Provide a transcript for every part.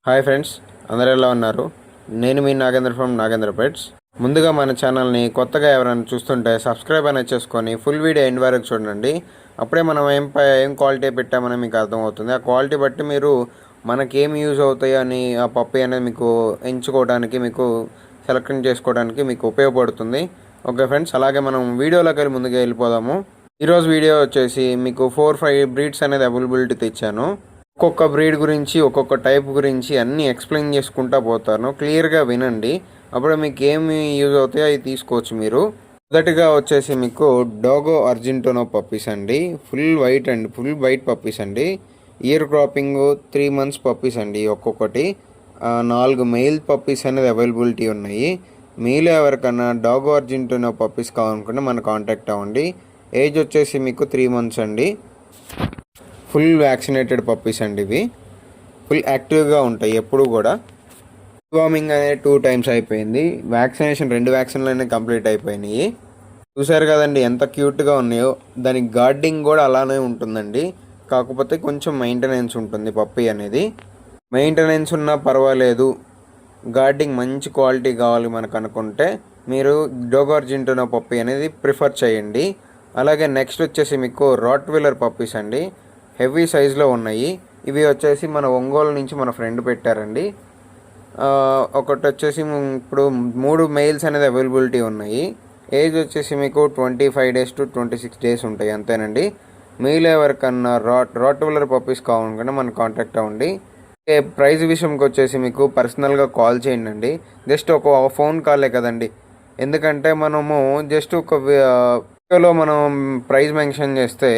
Hi friends, అందరు ఎలా ఉన్నారు? నేను మీ నాగేంద్ర ఫ్రమ్ నాగేంద్ర పెట్స్. ముందుగా మన ఛానల్ని కొత్తగా ఎవరైనా చూస్తుంటే సబ్స్క్రైబ్ అనేది చేసుకొని ఫుల్ వీడియో ఎండ్ వరకు చూడండి. అప్పుడే మనం ఏం క్వాలిటీ పెట్టామని మీకు అర్థమవుతుంది. ఆ క్వాలిటీ బట్టి మీరు మనకి ఏం యూజ్ అవుతాయి అని ఆ పప్పి అనేది మీకు ఎంచుకోవడానికి, మీకు సెలెక్షన్ చేసుకోవడానికి మీకు ఉపయోగపడుతుంది. ఓకే ఫ్రెండ్స్, అలాగే మనం వీడియోలోకి వెళ్ళి ముందుగా వెళ్ళిపోదాము. ఈరోజు వీడియో వచ్చేసి మీకు 4-5 బ్రీడ్స్ అనేది అవైలబిలిటీ తెచ్చాను. ఒక్కొక్క బ్రీడ్ గురించి, ఒక్కొక్క టైప్ గురించి అన్నీ ఎక్స్ప్లెయిన్ చేసుకుంటా పోతాను. క్లియర్గా వినండి, అప్పుడు మీకు ఏమి యూజ్ అవుతాయో అవి తీసుకోవచ్చు మీరు. మొదటిగా వచ్చేసి మీకు డోగో అర్జెంటోనో పప్పీస్ అండి. ఫుల్ వైట్ పప్పీస్ అండి. ఇయర్ క్రాపింగ్ 3 months పప్పీస్ అండి. ఒక్కొక్కటి 4 మెయిల్ పప్పీస్ అనేది అవైలబిలిటీ ఉన్నాయి. మీలో ఎవరికన్నా డోగో అర్జెంటోనో పప్పీస్ కావాలనుకుంటే మన కాంటాక్ట్ అవ్వండి. ఏజ్ వచ్చేసి మీకు 3 months అండి. ఫుల్ వ్యాక్సినేటెడ్ పప్పీస్ అండి. ఇవి ఫుల్ యాక్టివ్గా ఉంటాయి ఎప్పుడు కూడా. వార్మింగ్ అనేది 2 times అయిపోయింది. వ్యాక్సినేషన్ 2 వ్యాక్సిన్లు కంప్లీట్ అయిపోయినాయి. చూసారు కదండి ఎంత క్యూట్గా ఉన్నాయో. దానికి గార్డింగ్ కూడా అలానే ఉంటుందండి, కాకపోతే కొంచెం మెయింటెనెన్స్ ఉంటుంది పప్పీ అనేది. మెయింటెనెన్స్ ఉన్నా పర్వాలేదు, గార్డింగ్ మంచి క్వాలిటీ కావాలి మనకు అనుకుంటే మీరు డోగో అర్జెంటోనో పప్పీ అనేది ప్రిఫర్ చేయండి. అలాగే నెక్స్ట్ వచ్చేసి మీకు రాట్వీలర్ పప్పీస్ అండి. హెవీ సైజులో ఉన్నాయి. ఇవి వచ్చేసి మన ఒంగోలు నుంచి మన ఫ్రెండ్ పెట్టారండి. ఒకటి వచ్చేసి ఇప్పుడు 3 మెయిల్స్ అనేది అవైలబిలిటీ ఉన్నాయి. ఏజ్ వచ్చేసి మీకు 25 days to 26 days ఉంటాయి, అంతేనండి. మీలో ఎవరికన్నా రాట్వీలర్ పప్పీస్ కావాలనుకుంటే మన కాంటాక్ట్ అవ్వండి. ప్రైస్ విషయంకి వచ్చేసి మీకు పర్సనల్గా కాల్ చేయండి. జస్ట్ ఒక ఫోన్ కాలే కదండి, ఎందుకంటే మనము జస్ట్ ఒక వీడియోలో మనం ప్రైస్ మెన్షన్ చేస్తే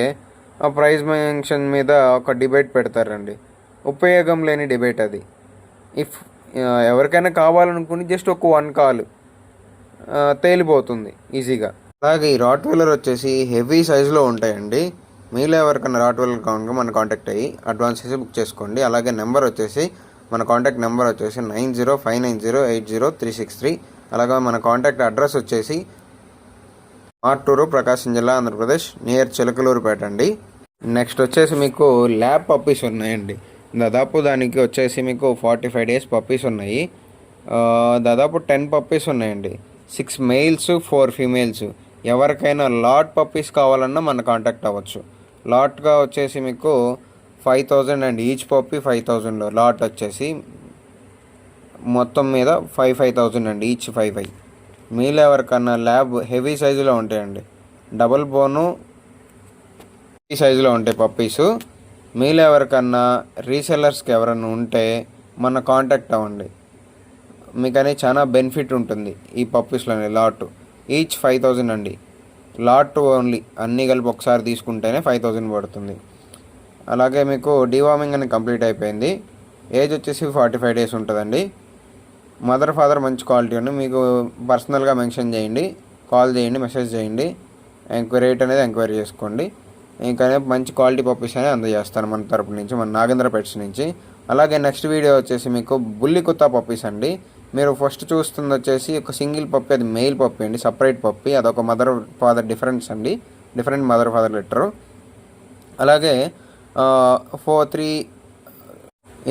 ఆ ప్రైజ్ మెన్షన్ మీద ఒక డిబేట్ పెడతారండి. ఉపయోగం లేని డిబేట్ అది. ఎవరికైనా కావాలనుకుని జస్ట్ ఒక 1 call తేలిపోతుంది ఈజీగా. అలాగే ఈ రాట్వీలర్ వచ్చేసి హెవీ సైజులో ఉంటాయండి. మీలో ఎవరికైనా రాట్వీలర్ కావాలంటే మన కాంటాక్ట్ అయ్యి అడ్వాన్స్ చేసి బుక్ చేసుకోండి. అలాగే నెంబర్ వచ్చేసి మన కాంటాక్ట్ నెంబర్ వచ్చేసి 9059080363. అలాగే మన కాంటాక్ట్ అడ్రస్ వచ్చేసి మార్టూరు, ప్రకాశం జిల్లా, ఆంధ్రప్రదేశ్, నియర్ చిలకలూరుపేట అండి. నెక్స్ట్ వచ్చేసి మీకు ల్యాబ్ పప్పీస్ ఉన్నాయండి. దాదాపు దానికి వచ్చేసి మీకు 45 days పప్పీస్ ఉన్నాయి. దాదాపు 10 పప్పీస్ ఉన్నాయండి. 6 males 4 females. ఎవరికైనా లాట్ పప్పీస్ కావాలన్నా మన కాంటాక్ట్ అవ్వచ్చు. లాట్గా వచ్చేసి మీకు 5,000 అండి. Each puppy 5,000. లాట్ వచ్చేసి మొత్తం మీద 5,000 అండి. ఈచ్ 5,500. మీలో ఎవరికన్నా ల్యాబ్ హెవీ సైజులో ఉంటాయండి. డబుల్ బోను ఈ సైజులో ఉంటాయి పప్పీసు. మీలో ఎవరికన్నా రీసెల్లర్స్కి ఎవరైనా ఉంటే మన కాంటాక్ట్ అవ్వండి. మీకని చాలా బెనిఫిట్ ఉంటుంది ఈ పప్పీస్లోనే. లాట్ ఈచ్ 5,000 అండి. లాట్ ఓన్లీ, అన్నీ కలిపి ఒకసారి తీసుకుంటేనే 5,000 పడుతుంది. అలాగే మీకు డివార్మింగ్ అని కంప్లీట్ అయిపోయింది. ఏజ్ వచ్చేసి 45 days ఉంటుందండి. మదర్ ఫాదర్ మంచి క్వాలిటీ ఉంది. మీకు పర్సనల్గా మెన్షన్ చేయండి, కాల్ చేయండి, మెసేజ్ చేయండి. రేట్ అనేది ఎంక్వైరీ చేసుకోండి. ఇంకా మంచి క్వాలిటీ పప్పీస్ అనేది అందజేస్తాను మన తరపు నుంచి, మన నాగేంద్ర పెట్స్ నుంచి. అలాగే నెక్స్ట్ వీడియో వచ్చేసి మీకు బుల్లి కుత్తా పప్పీస్ అండి. మీరు ఫస్ట్ చూస్తుంది వచ్చేసి ఒక సింగిల్ పప్పీ, అది మెయిల్ పప్పీ అండి, సపరేట్ పప్పీ. అదొక మదర్ ఫాదర్ డిఫరెన్స్ అండి, డిఫరెంట్ మదర్ ఫాదర్ లెటరు. అలాగే 3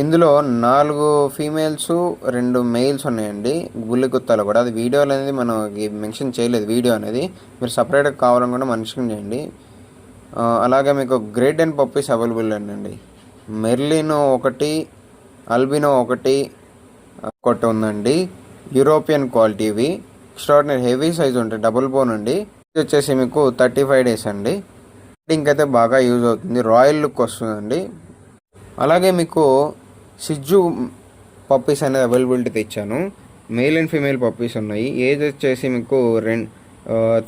ఇందులో 4 females 2 males ఉన్నాయండి బుల్లి కుత్తాలు కూడా. అది వీడియోలో అనేది మనం మెన్షన్ చేయలేదు. వీడియో అనేది మీరు సపరేట్గా కావాలనుకుంటే మెన్షన్ చేయండి. అలాగే మీకు గ్రేట్ అండ్ పప్పీస్ అవైలబుల్ అండి. మెర్లినో ఒకటి, అల్బినో ఒకటి ఉందండి. European quality. ఇవి ఎక్స్ట్రాడినరీ హెవీ సైజ్ ఉంటాయి, డబుల్ బోన్ అండి. ఇది వచ్చేసి మీకు 35 days అండి. ఇంకైతే బాగా యూజ్ అవుతుంది, రాయల్ లుక్ వస్తుందండి. అలాగే మీకు సిజ్జు పప్పీస్ అనేది అవైలబిలిటీ తెచ్చాను. మేల్ అండ్ ఫీమేల్ పప్పీస్ ఉన్నాయి. ఏజ్ వచ్చేసి మీకు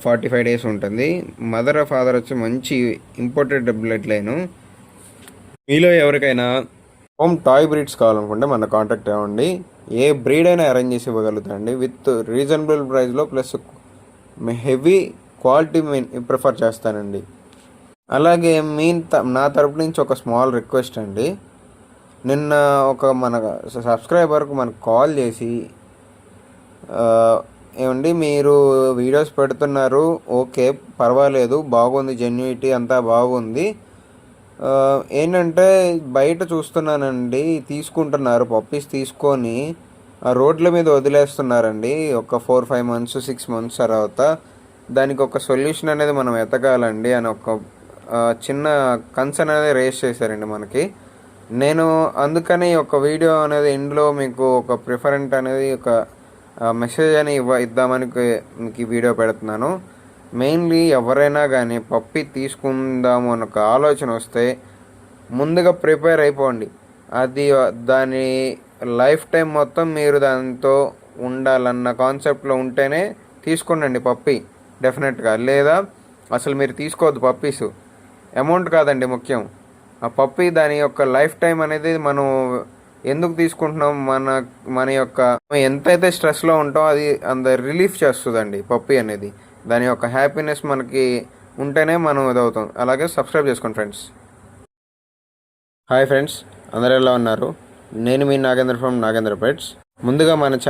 45 days ఉంటుంది. మదర్ ఫాదర్ వచ్చి మంచి ఇంపోర్టెడ్ బ్లడ్ లైను. మీలో ఎవరికైనా హోమ్ టాయ్ బ్రీడ్స్ కావాలనుకుంటే మన కాంటాక్ట్ అవ్వండి. ఏ బ్రీడ్ అయినా అరేంజ్ చేసి ఇవ్వగలుగుతాండి విత్ రీజనబుల్ ప్రైస్లో, ప్లస్ హెవీ క్వాలిటీ ప్రిఫర్ చేస్తానండి. అలాగే నా తరపు నుంచి ఒక స్మాల్ రిక్వెస్ట్ అండి. నిన్న ఒక మన సబ్స్క్రైబర్కు మనకు కాల్ చేసి, ఏమండి మీరు వీడియోస్ పెడుతున్నారు, ఓకే పర్వాలేదు, బాగుంది, జెన్యూనిటీ అంతా బాగుంది, ఏంటంటే బయట చూస్తున్నానండి, తీసుకుంటున్నారు పప్పీస్ తీసుకొని రోడ్ల మీద వదిలేస్తున్నారండి. ఒక 4-5 మంత్స్ 6 మంత్స్ తర్వాత దానికి ఒక సొల్యూషన్ అనేది మనం ఎతకాలండి అని ఒక చిన్న కన్సర్న్ అనేది రేస్ చేశారండి మనకి. నేను అందుకని ఒక వీడియో అనేది ఇందులో మీకు ఒక ప్రిఫరెంట్ అనేది ఒక మెసేజ్ అని ఇద్దామని మీకు ఈ వీడియో పెడుతున్నాను. మెయిన్లీ ఎవరైనా కానీ పప్పి తీసుకుందాము అని ఒక ఆలోచన వస్తే ముందుగా ప్రిపేర్ అయిపోండి. అది దాని లైఫ్ టైం మొత్తం మీరు దాంతో ఉండాలన్న కాన్సెప్ట్లో ఉంటేనే తీసుకోండి పప్పి డెఫినెట్గా. లేదా అసలు మీరు తీసుకోవద్దు పప్పీసు. అమౌంట్ కాదండి ముఖ్యం, ఆ పప్పి దాని యొక్క లైఫ్ టైం అనేది మనం ఎందుకు తీసుకుంటున్నాం, మన యొక్క ఎంతైతే స్ట్రెస్లో ఉంటామో అది అంత రిలీఫ్ చేస్తుందండి పప్పి అనేది. దాని యొక్క హ్యాపీనెస్ మనకి ఉంటేనే మనం ఇదవుతాం. అలాగే సబ్స్క్రైబ్ చేసుకోండి ఫ్రెండ్స్. హాయ్ ఫ్రెండ్స్, అందరూ ఎలా ఉన్నారు? నేను మీ నాగేంద్ర ఫ్రమ్ నాగేంద్ర పెట్స్. ముందుగా మన ఛానల్